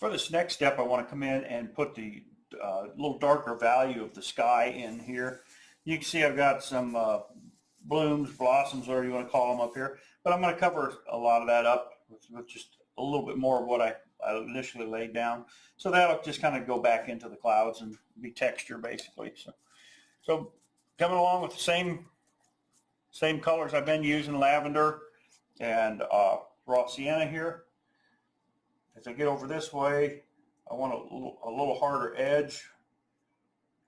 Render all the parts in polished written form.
For this next step, I want to come in and put the little darker value of the sky in here. You can see I've got some blooms, blossoms, whatever you want to call them up here, but I'm going to cover a lot of that up with just a little bit more of what I initially laid down. So that'll just kind of go back into the clouds and be texture basically. So coming along with the same colors I've been using, lavender and raw sienna here. As I get over this way, I want a little harder edge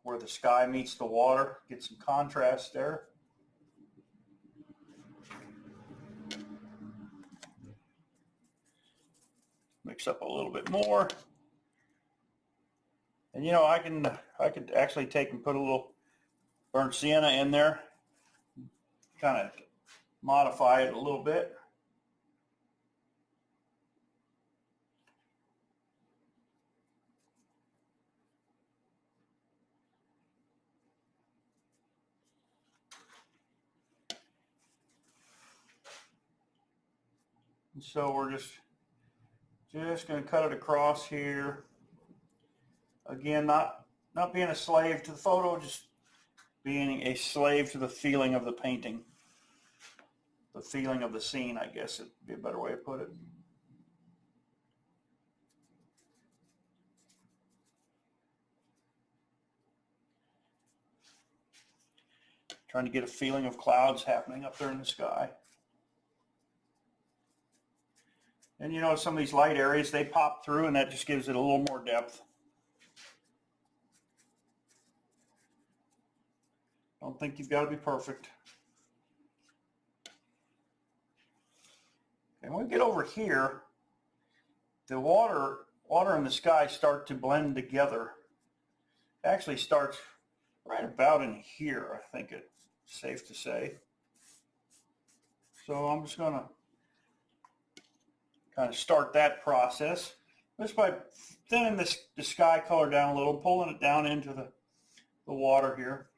where the sky meets the water. Get some contrast there. Mix up a little bit more. And you know, I could actually take and put a little burnt sienna in there, kind of modify it a little bit. And so we're just going to cut it across here. Again, not being a slave to the photo, just being a slave to the feeling of the painting. The feeling of the scene, I guess would be a better way to put it. Trying to get a feeling of clouds happening up there in the sky. And you know, some of these light areas, they pop through and that just gives it a little more depth. Don't think you've got to be perfect. And when we get over here, the water and the sky start to blend together. It actually starts right about in here, I think it's safe to say. So I'm just going to kind of start that process just by thinning the sky color down a little, pulling it down into the water here.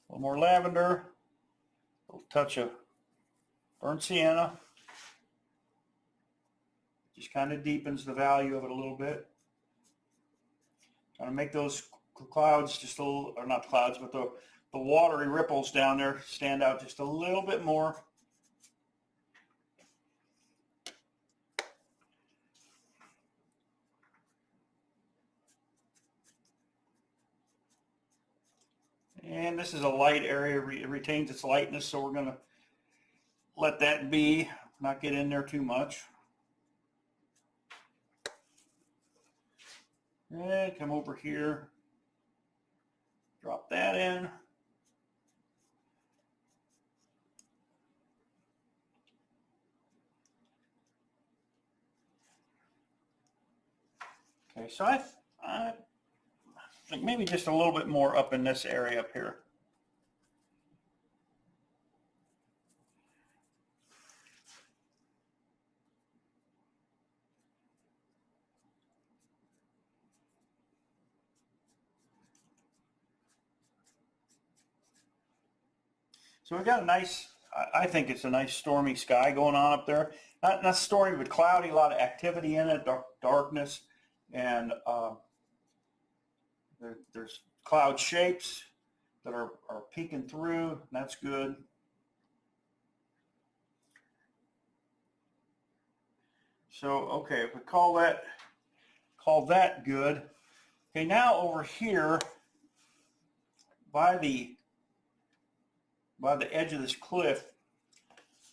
A little more lavender, a little touch of burnt sienna. Just kind of deepens the value of it a little bit. Trying to make those clouds just a little, or not clouds, but the watery ripples down there stand out just a little bit more. And this is a light area, it retains its lightness, so we're going to let that be, not get in there too much. And come over here, drop that in. Okay, so I think maybe just a little bit more up in this area up here. So we've got a nice, I think it's a nice stormy sky going on up there. Not stormy, but cloudy, a lot of activity in it, darkness, and there's cloud shapes that are peeking through, and that's good. So, okay, if we call that good. Okay, now over here, by the edge of this cliff,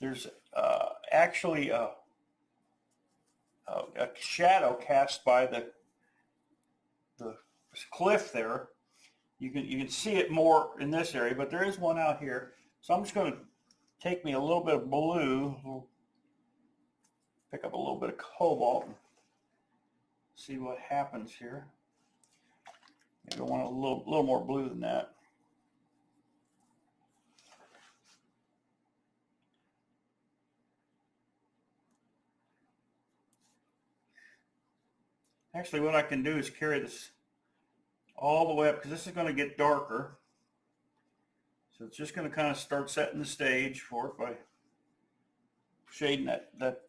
there's actually a shadow cast by the cliff there. You can see it more in this area, but there is one out here. So I'm just going to take me a little bit of blue, pick up a little bit of cobalt, and see what happens here. Maybe I want a little more blue than that. Actually, what I can do is carry this all the way up, because this is going to get darker. So it's just going to kind of start setting the stage for it by shading that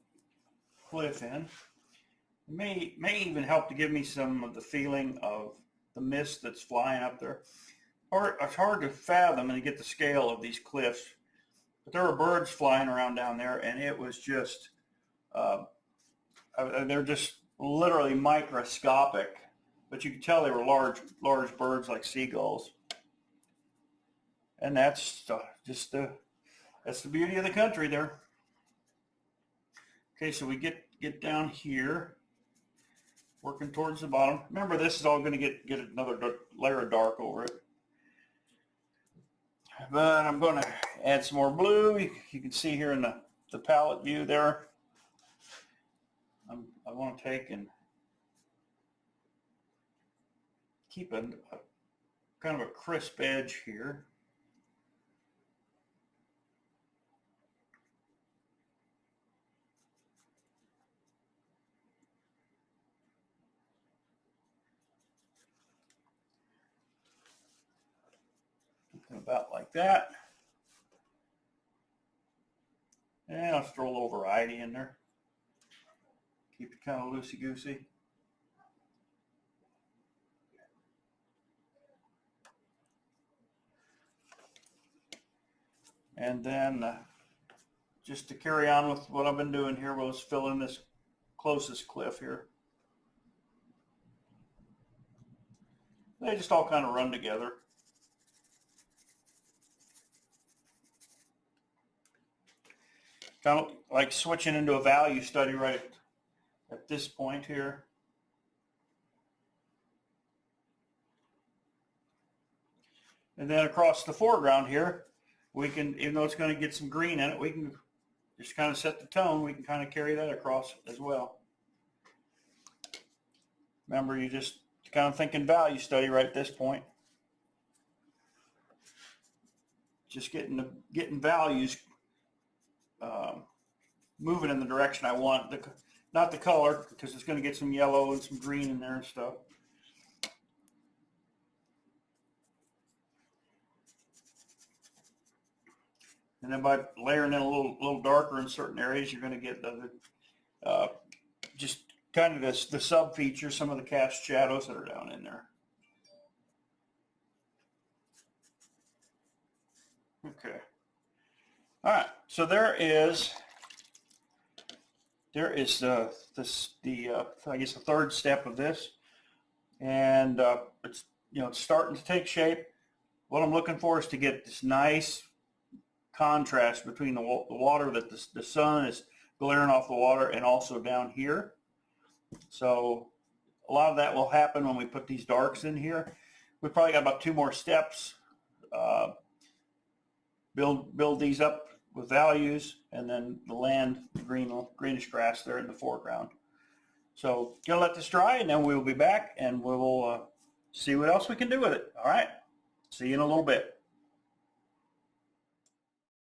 cliff in. It may even help to give me some of the feeling of the mist that's flying up there. It's hard to fathom and to get the scale of these cliffs, but there were birds flying around down there, and it was just, they're just literally microscopic, but you could tell they were large birds like seagulls. And that's that's the beauty of the country there. Okay, so we get down here, working towards the bottom. Remember, this is all going to get another layer of dark over it. But I'm going to add some more blue. You can see here in the palette view there. I want to take and keep a kind of a crisp edge here. About like that. And I'll throw a little variety in there. Keep it kind of loosey-goosey. And then just to carry on with what I've been doing here, we'll just fill in this closest cliff here. They just all kind of run together. Kind of like switching into a value study right at this point here. And then across the foreground here, we can, even though it's going to get some green in it, we can just kind of set the tone. We can kind of carry that across as well. Remember, you just kind of thinking value study right at this point. Just getting values moving in the direction I want. Not the color, because it's going to get some yellow and some green in there and stuff. And then by layering in a little darker in certain areas, you're going to get just kind of the sub features, some of the cast shadows that are down in there. Okay. All right. So there is I guess the third step of this, and it's it's starting to take shape. What I'm looking for is to get this nice contrast between the water that the sun is glaring off the water and also down here. So a lot of that will happen when we put these darks in here. We've probably got about 2 more steps. Build these up with values, and then the greenish grass there in the foreground. So gonna let this dry, and then we'll be back and we'll see what else we can do with it. All right, see you in a little bit.